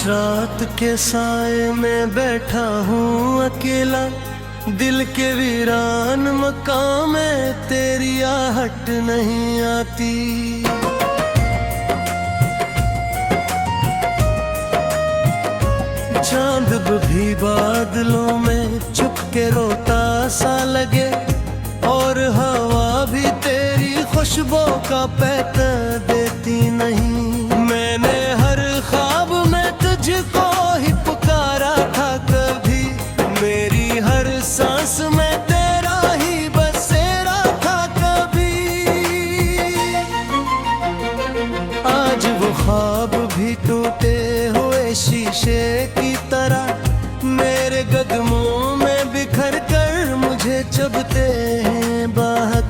रात के साए में बैठा हूँ अकेला, दिल के वीरान मकाम में तेरी आहट नहीं आती। चांद भी बादलों में छुप के रोता सा लगे, और हवा भी तेरी खुशबू का पैता देती नहीं। मैंने हर ख्वाब में तुझको ही पुकारा था कभी, मेरी हर सांस में तेरा ही बसेरा था कभी। आज वो ख्वाब भी टूटे हुए शीशे की तरह मेरे कदमों में बिखर कर मुझे चुभते हैं बाहत।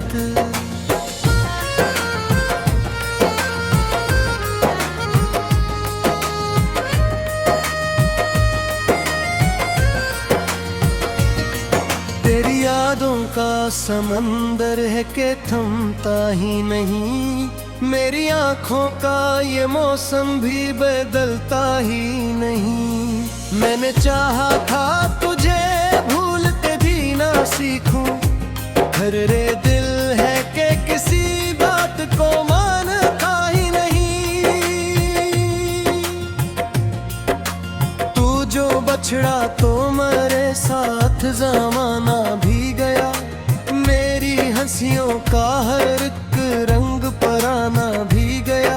तेरी यादों का समंदर है कि थमता ही नहीं, मेरी आंखों का ये मौसम भी बदलता ही नहीं। मैंने चाहा था तुझे भूल के भी ना सीखूं, हर रे दिल है कि किसी बात को मानता ही नहीं। तू जो बछड़ा तो मेरे साथ जमाना भी गया, मेरी हंसियों का हर एक रंग पराना भी गया।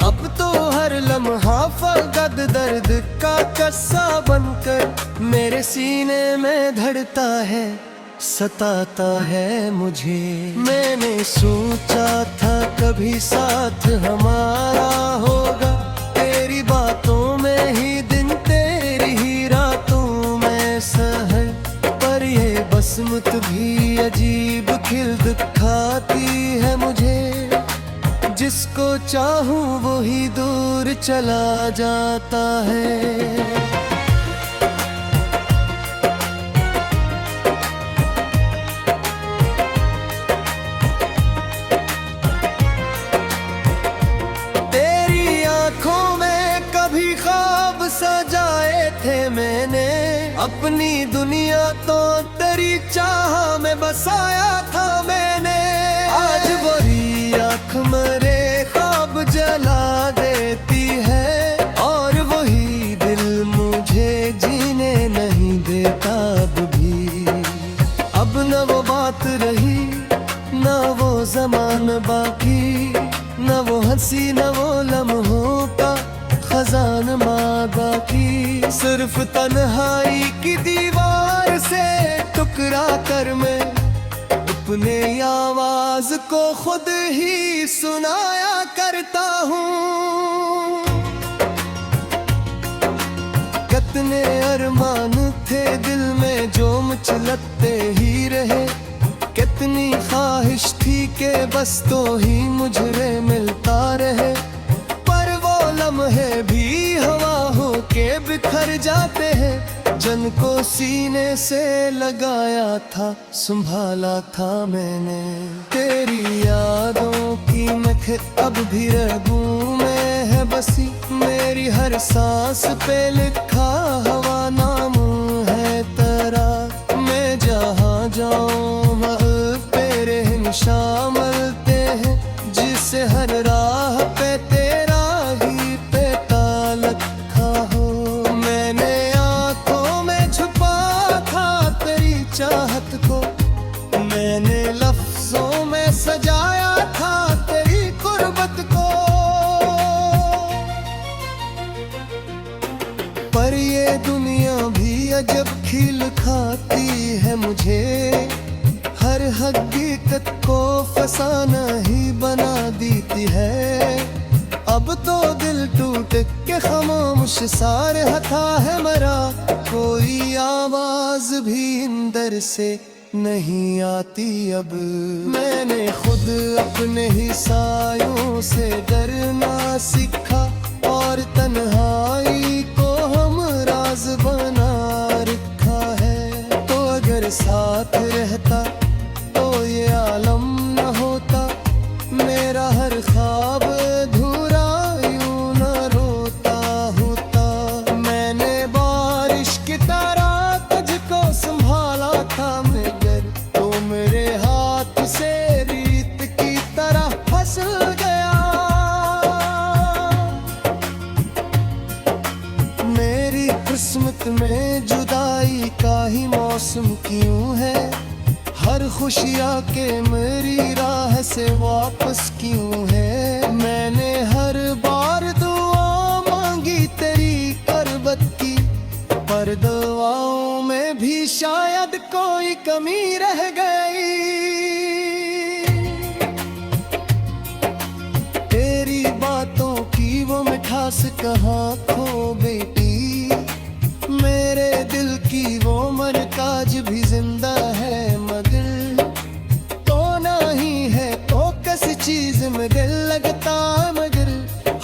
अब तो हर लम्हा फकद दर्द का कस्सा बनकर मेरे सीने में धड़ता है, सताता है मुझे। मैंने सोचा था कभी साथ हमारा होगा, तेरी बातों में ही दिन तेरी ही रातों में सहर। पर ये बसमत भी अजीब खिल दिखाती है मुझे, जिसको चाहूं वो ही दूर चला जाता है। तेरी आंखों में कभी ख्वाब सजाए थे मैंने, अपनी दुनिया तो तेरी चाह में बसाया था मैंने। आज वही आँख मरे ख्वाब जला देती है, और वही दिल मुझे जीने नहीं देता अब भी। अब न वो बात रही न वो ज़मान बाकी, न वो हंसी न वो लम्हों का खजान माँ बाकी। सिर्फ तन्हाई की दीवार से टुकरा कर मैं अपने आवाज को खुद ही सुनाया करता हूँ। कितने अरमान थे दिल में जो मचलते ही रहे, कितनी ख्वाहिश थी कि बस तो ही मुझे मिलता रहे। पर वो लम्हे भी हवा हो के बिखर जाते हैं, जन को सीने से लगाया था संभाला था मैंने। तेरी यादों की नख अब भी रगों में है बसी, मेरी हर सांस पे लिखा हवा नाम है तेरा। मैं जहाँ जाऊँ वहाँ तेरे निशान मिलते हैं, जिसे हर राह पे तेरा ही पेता लिखा हो। मैंने चाहत को मैंने लफ्जों में सजाया था तेरी कुर्बत को। पर ये दुनिया भी अजब खिल खाती है मुझे, हर हकीकत को फसाना ही बना देती है। अब तो दिल टूट के खामोश सारे हथा है मरा, कोई आवाज भी अंदर से नहीं आती अब। मैंने खुद अपने ही सायों से डरना सीखा, और तन्हाई को हम राज बना रखा है। तो अगर साथ रहता तो ये आलम न होता, मेरा हर ख्वाब अधूरा यूं न रोता होता। से रीत की तरह फंस गया। मेरी किस्मत में जुदाई का ही मौसम क्यों है, हर खुशियाँ के मेरी राह से वापस क्यों है। मैंने हर बार दुआ मांगी तेरी करबत की, पर दुआओं में भी शायद कोई कमी रह गई। तेरी बातों की वो मिठास कहाँ खो बेटी, मेरे दिल की वो मरकाज भी जिंदा है मगर तो नहीं है, तो किसी चीज में दिल लगता मगर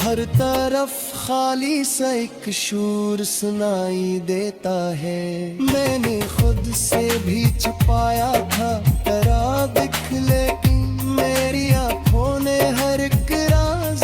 हर तरफ खाली सा एक शूर सुनाई देता है। मैंने खुद से भी छुपाया था तेरा दिख, लेकिन मेरी आंखों ने हर एक राज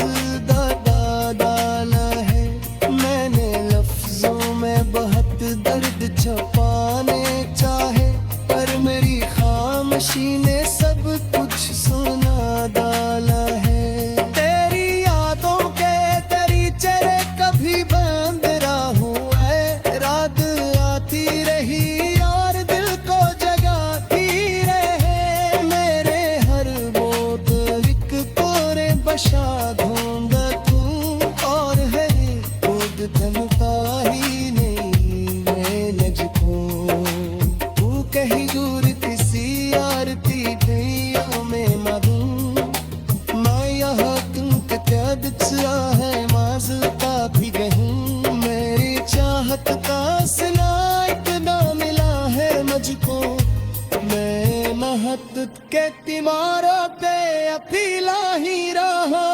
डाला है। मैंने लफ्जों में बहुत दर्द छुपाने चाहे, पर मेरी खामोशी ने सब कुछ सुना डाला है। तेरी यादों के दरीचे कभी बंद राहों है, रात आती रही और दिल को जगाती रहे। मेरे हर बोतल एक कोरे बशा ढूंढ तू, और है खुद थमता ही नहीं मैं नजको। तू कहीं दूर किसी आरती गैयों में मधू, मैं यहाँ तुमका क्या दिखा है माजूता भी गहूँ। मेरी चाहत का सिला इतना मिला है मुझको, मैं महत के तिमारा पे अपीला ही रहा।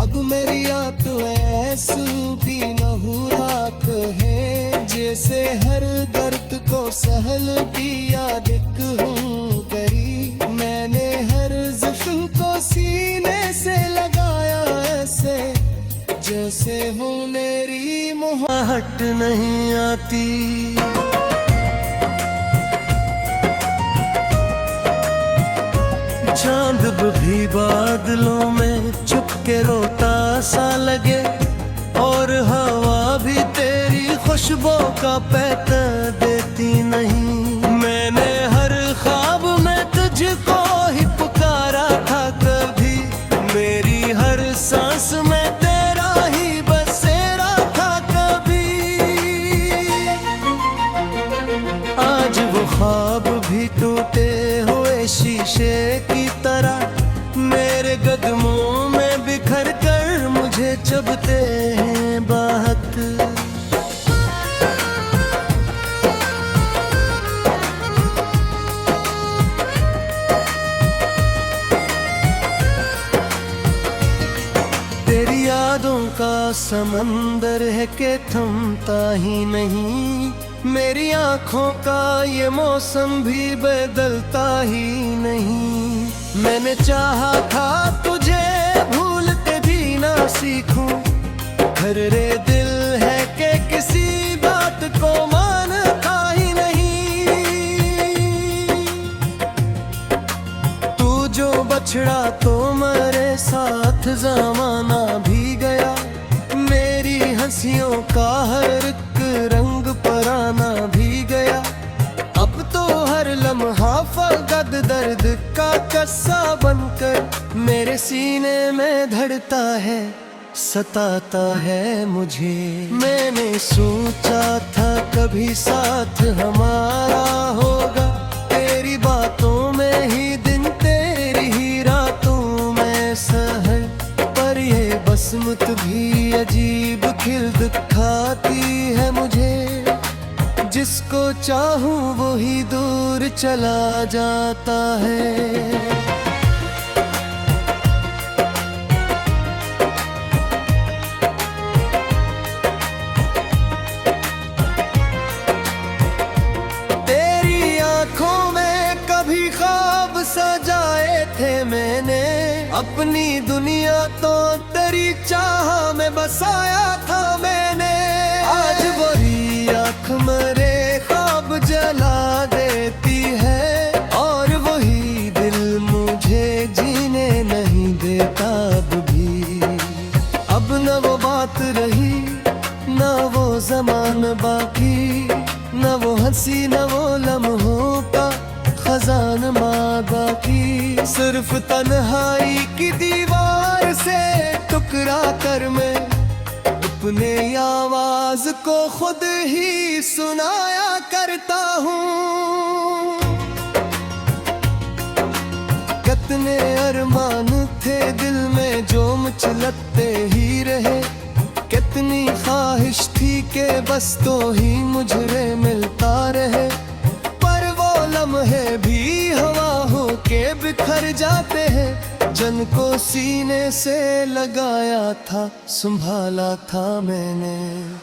अब मेरी आंख ऐसू भी नहुरात है, जैसे हर दर्द को सहल दिया दिख हूँ करी। मैंने हर ज़ख्म को सीने से लगाया ऐसे, जैसे हूँ मेरी मुहाहट नहीं आती। चांद भी बादलों में छुप के रोता सा लगे, और हवा भी तेरी खुशबू का पैता देती नहीं। मैंने हर ख्वाब में तुझको ही पुकारा था कभी, मेरी हर सांस में तेरा ही बसेरा था कभी। आज वो ख्वाब भी टूटे हुए शीशे की तरह मेरे कदमों में बिखर कर मुझे चुभते हैं बाहत। तेरी यादों का समंदर है कि थमता ही नहीं, मेरी आंखों का ये मौसम भी बदलता ही नहीं। मैंने चाहा था तुझे भूल के भी ना सीखूं, हर रे दिल है कि किसी बात को मानता ही नहीं। तू जो बछड़ा तो मेरे साथ जमाना भी गया, मेरी हंसियों का हर एक रंग पराना भी गया। अब तो हर लम्हा फकद दर्द का कस्सा बनकर मेरे सीने में धड़ता है, सताता है मुझे। मैंने सोचा था कभी साथ हमारा होगा, तेरी बातों में ही दिन तेरी ही रातों में सहर। पर ये बसमत भी अजीब खिल दिखाती है मुझे, जिसको चाहूं वो ही दूर चला जाता है। तेरी आंखों में कभी ख्वाब सजाए थे मैंने, अपनी दुनिया तो तेरी चाह में बसाया था मैंने। आज वही आँख मरे ख्वाब जला दे लम्हों का खजानमा बाकी, सिर्फ तन्हाई की दीवार से टुकरा कर मैं अपने आवाज को खुद ही सुनाया करता हूँ। कितने अरमान थे दिल में जो मुचलते ही रहे, कितनी ख्वाहिश थी कि बस तो ही मुझे मिलता रहे, पर वो लम्हे भी हवा हो के बिखर जाते हैं। जिनको सीने से लगाया था संभाला था मैंने,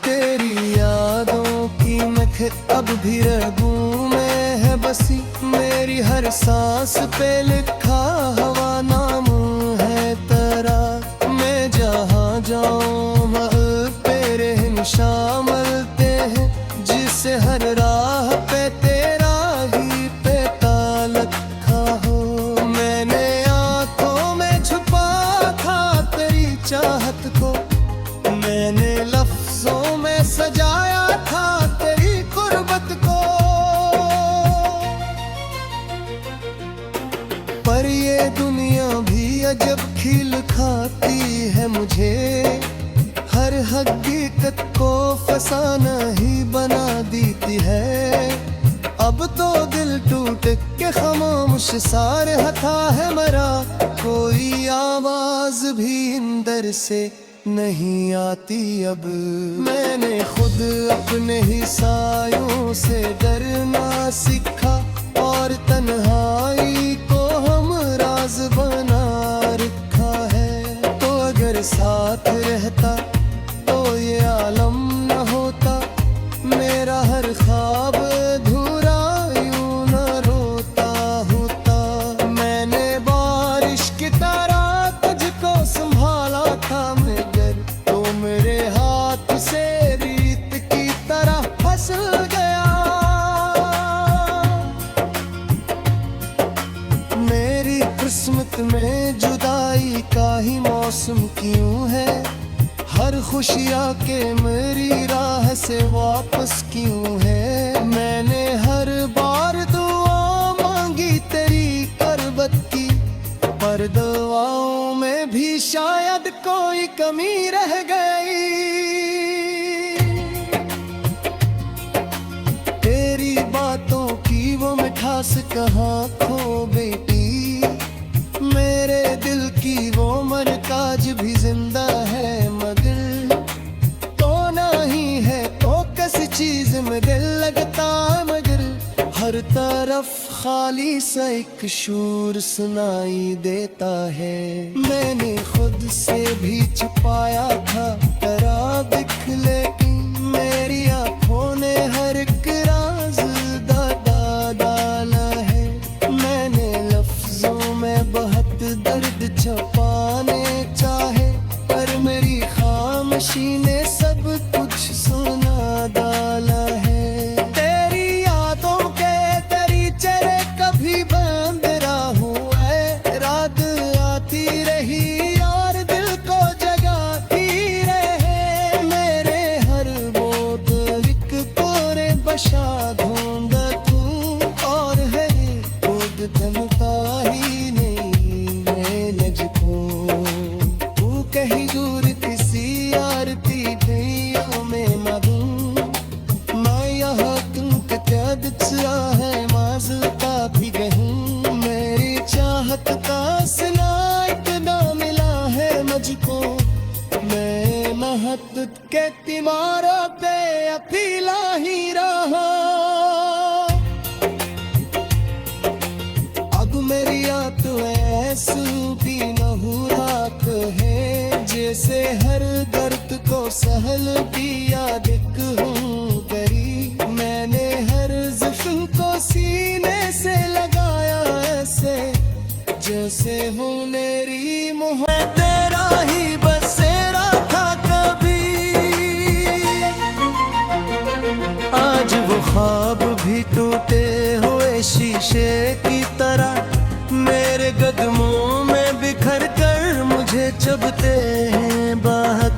तेरी यादों की महक अब भी रगों में है बसी, मेरी हर सांस पे लिखा हवा नाम है तेरा। मैं जहाँ जाऊँ वहाँ तेरे निशान मिलते हैं, जिसे हर राह पे तेरा ही पता लिखा हो। मैंने आंखों में छुपा था तेरी चाहत को, मैंने लफ्जों में सजाया था तेरी कुर्बत को, पर ये दुनिया भी अजब खिल खाती है मुझे, हर हकीकत को फसाना ही बना देती है। अब तो दिल टूट के खामोश सारे हथा है मरा, कोई आवाज भी अंदर से नहीं आती अब। मैंने खुद अपने ही सायों से डरना सीखा, और तन्हाई को हम राज बना रखा है। तो अगर साथ रहता तो ये आलम न होता, मेरा हर ख्वाब अधूरा यूं न रोता होता। मैंने बारिश की तरह तुझको संभाला था मगर तो मेरे हाथ से रीत की तरह फिसल गया। मेरी किस्मत में जुदाई का ही मौसम क्यों है, हर खुशियाँ के मेरी राह से वापस क्यों है। मैंने हर बार दुआ मांगी तेरी करबत की, पर दुआओं में भी शायद कोई कमी रह गई। तेरी बातों की वो मिठास कहाँ खो बेटी, मेरे दिल की वो मरकाज भी जिंदा है मगर तो नहीं है, तो किसी चीज में दिल लगता मगर हर तरफ खाली सा एक शूर सुनाई देता है। मैंने खुद से भी छुपाया था तेरा दिखले की, मेरी आंखों ने हर एक राज डाला है। मैंने लफ्जों में बहुत दर्द छुपाने चाहे, पर मेरी खामोशी ने सब कुछ सुना डाला है। तेरी यादों के दरीचे कभी बंद राहू है, रात आती रही और दिल को जगाती रहे। मेरे हर बोतल एक कोरे बशा ढूंढ तू, और है खुद थमता ही नहीं मैं नजको। तू कहीं दूर किसी आरती गईयों में ना दूं, मैं यहाँ तुमके कैद चला है माजलता भी गहूं। मेरी चाहत का सिला इतना मिला है मुझको, मैं महत के तिमारों पे अफीला ही रहा। अब मेरी याद ऐसी भी नहुरात है, जैसे हर दर्द को सहल दिया दिख हूँ करी। मैंने हर ज़ख्म को सीने से लगाया ऐसे, जैसे हूँ मेरी मोहब्बत तेरा ही बसेरा था कभी। आज वो ख्वाब भी टूटे हुए शीशे की तरह मेरे कदमों में बिखर कर मुझे चुभते हैं बाहत।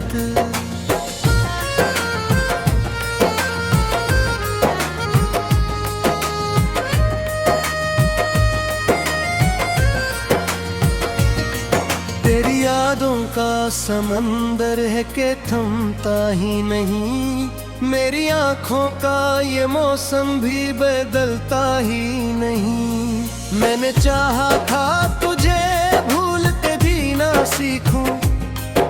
समंदर है कि थमता ही नहीं, मेरी आंखों का ये मौसम भी बदलता ही नहीं। मैंने चाहा था तुझे भूल के भी ना सीखूं,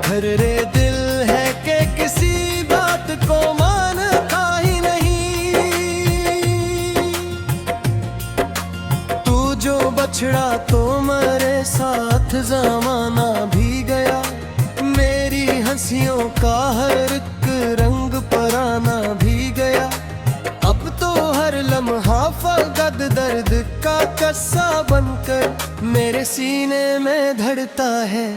हर रे दिल है कि किसी बात को मानता ही नहीं। तू जो बछड़ा तो मेरे साथ ज़माना भी गया, मेरी हंसियों का हर एक रंग पराना भी गया। अब तो हर लम्हा फकद दर्द का कस्सा बनकर मेरे सीने में धड़ता है,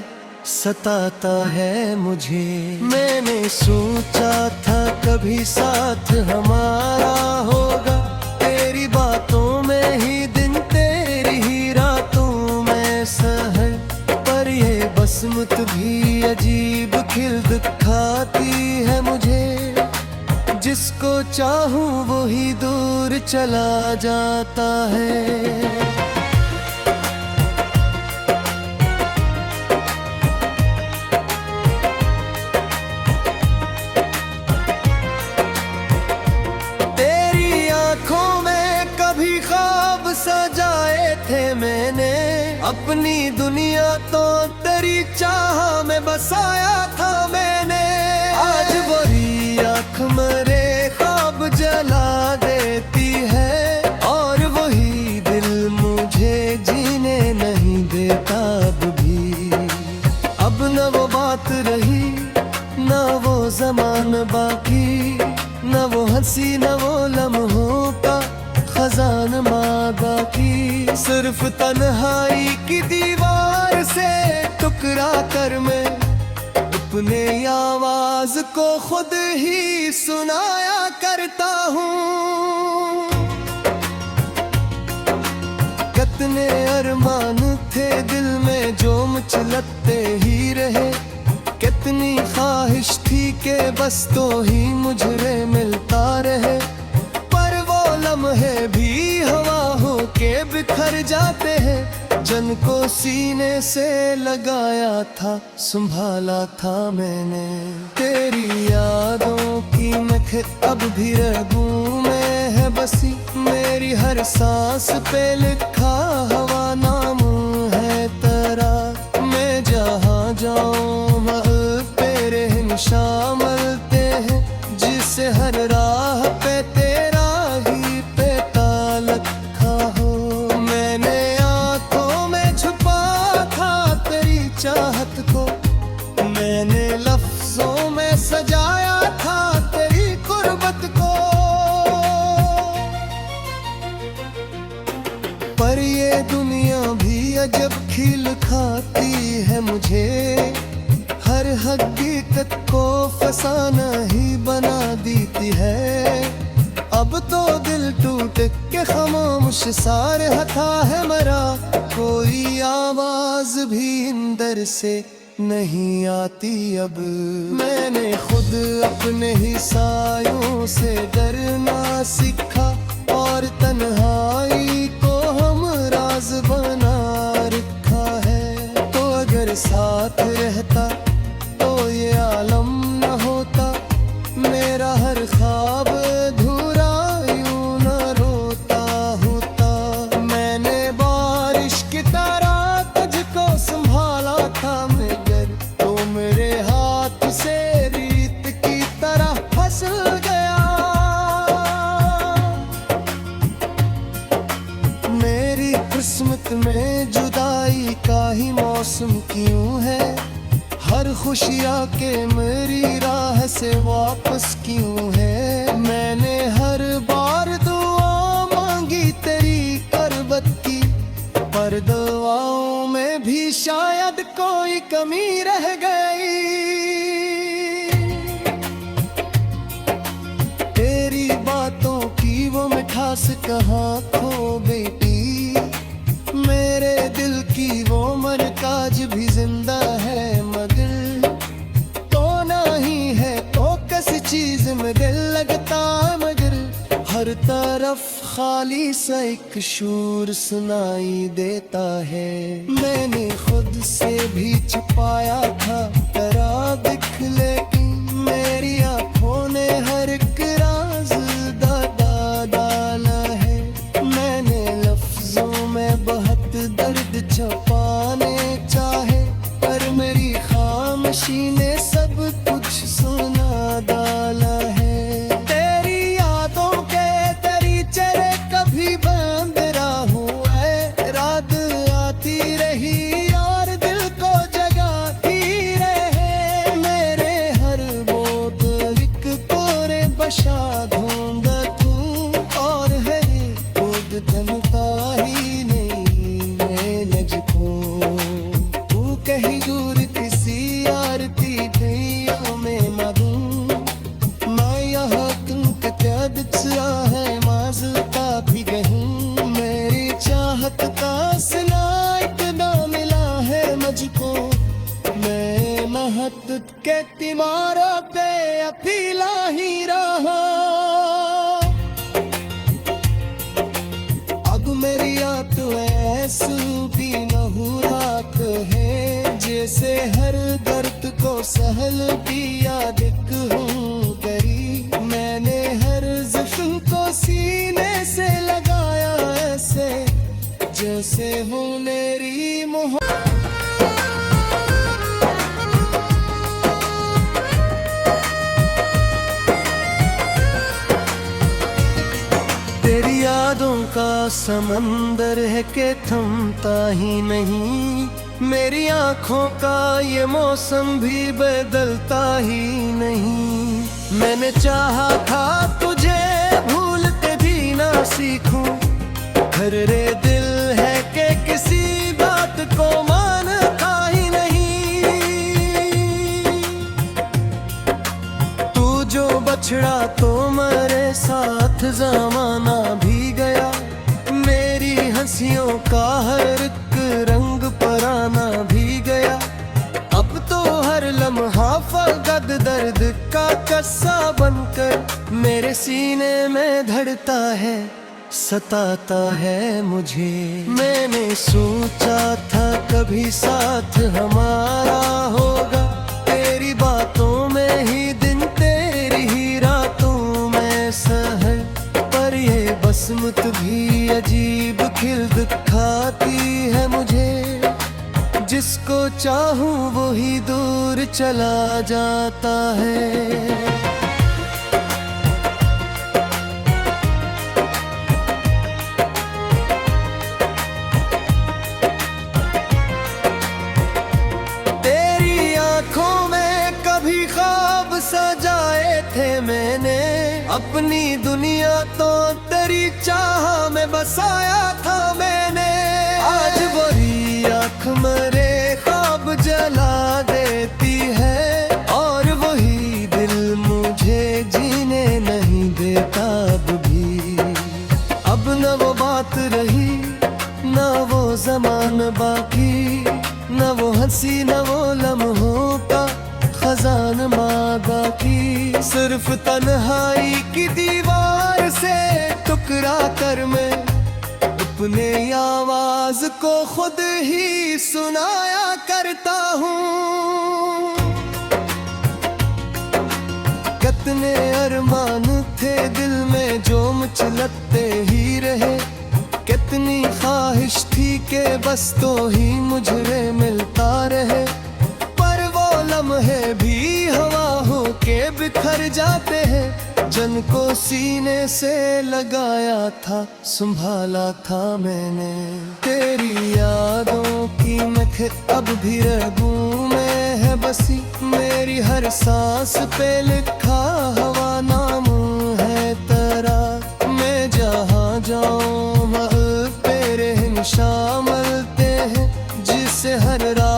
सताता है मुझे। मैंने सोचा था कभी साथ हमारा होगा, तेरी बातों में ही दिन तेरी ही रातों में सहर, पर ये बसमत भी अजीब खिल दिखाती है मुझे। जिसको चाहूं वो ही दूर चला जाता है। सजाए थे मैंने अपनी दुनिया, तो तेरी चाह में बसाया था मैंने। आज वही आँख मेरे ख्वाब जला देती है, और वही दिल मुझे जीने नहीं देता अब भी। अब न वो बात रही न वो ज़मान बाकी, न वो हंसी न वो लम्हों का खजान मांगा की। सिर्फ तन्हाई की दीवार से टुकरा कर मैं अपने आवाज को खुद ही सुनाया करता हूँ। कितने अरमान थे दिल में जो मचलते ही रहे, कितनी ख्वाहिश थी कि बस तो ही मुझे मिलता रहे। लम्हे भी हवा हो के बिखर जाते हैं, जिनको सीने से लगाया था संभाला था मैंने। तेरी यादों की नख अब भी रगों में है बसी, मेरी हर सांस पे लिखा हवा नाम है तेरा। मैं जहाँ जाऊँ तेरे निशान मिलते हैं, जिसे हर राह पे तेरा चाहत को मैंने लफ्जों में सजाया था तेरी कुर्बत को। पर ये दुनिया भी अजब खिल खाती है मुझे, हर हकीकत को फसाना ही बना देती है। अब तो दिल टूट के खामोश सारे हथा है मरा, कोई आवाज भी अंदर से नहीं आती अब। मैंने खुद अपने ही सायों से डरना सीखा, और तन्हाई को हम राज बना रखा है। तो अगर साथ रहता तो ये आलम न होता, मेरा हर ख्वाब किस्मत में जुदाई का ही मौसम क्यों है, हर खुशियाँ के मेरी राह से वापस क्यों है। मैंने हर बार दुआ मांगी तेरी करबत की, पर दुआओं में भी शायद कोई कमी रह गई। तेरी बातों की वो मिठास कहाँ खो बेटी, मेरे दिल की वो मरकाज भी जिंदा है मगर तो नहीं है, तो किसी चीज में दिल लगता मगर हर तरफ खाली सा एक शूर सुनाई देता है। मैंने खुद से भी छुपाया था डरा दिखले, मेरी आँखों ने हर एक राज डाला है। मैंने लफ्जों में बहुत दर्द छुपाने चाहे, पर मेरी खामोशी ने सब कुछ सुना डाला है। तेरी यादों के दरीचरे कभी बंद राहूं, रात आती रही और दिल को जगाती रहे। मेरे हर बोतल एक कोरे बशा दूंगा तू, और है खुद थमता ही नहीं मैं नजको। तू कहीं दूर किसी आरती दैयों में मधु, मैं यहाँ तुमका कैद चा है माज़ता भी गहूँ। मेरी चाहत का सिला इतना मिला है मुझको, मैं महत के तिमारा पे अफीला ही रहा। अब मेरी याद ऐसी भी नहुरात है, जैसे हर दर्द को सहल पिया दिख हूँ करी। मैंने हर ज़ख्म को सीने से लगाया ऐसे, जैसे हूँ मेरी मोहब्बत। तेरी यादों का समंदर है कि थमता ही नहीं, मेरी आँखों का ये मौसम भी बदलता ही नहीं। मैंने चाहा था तुझे भूलते भी ना सीखूं, हर रे दिल है कि किसी बात को मानता ही नहीं। तू जो बछड़ा तो मेरे साथ ज़माना भी गया, मेरी हंसियों का हर एक रंग पराना भी गया। अब तो हर लम्हा फगद दर्द का कस्सा बनकर मेरे सीने में धड़ता है, सताता है मुझे। मैंने सोचा था कभी साथ हमारा होगा, तेरी बातों में ही दिन तेरी ही रातों में सहर। पर ये बसमत भी अजीब खिल दिखाती है मुझे, जिसको चाहूं वो ही दूर चला जाता है। तेरी आंखों में कभी ख्वाब सजाए थे मैंने, अपनी दुनिया तो तेरी चाह में बसाया था मैंने। आज वही आँख मरे ख्वाब जला देती है, और वही दिल मुझे जीने नहीं देता अब भी। अब न वो बात रही न वो ज़मान बाकी, न वो हंसी न वो लम्हों का खजान माँ बाकी। सिर्फ तन्हाई की दीवार से टुकरा कर मैं अपने आवाज को खुद ही सुनाया करता हूँ। कितने अरमान थे दिल में जो मचलते ही रहे, कितनी ख्वाहिश थी कि बस तो ही मुझे मिलता रहे। पर वो लम्हे भी हवा हो के बिखर जाते हैं, जिनको सीने से लगाया था संभाला था मैंने। तेरी यादों की नख अब भी रगों में है बसी, मेरी हर सांस पे लिखा हवा नाम है तेरा। मैं जहाँ जाऊँ तेरे हिम शामिलते हैं, जिसे हर रात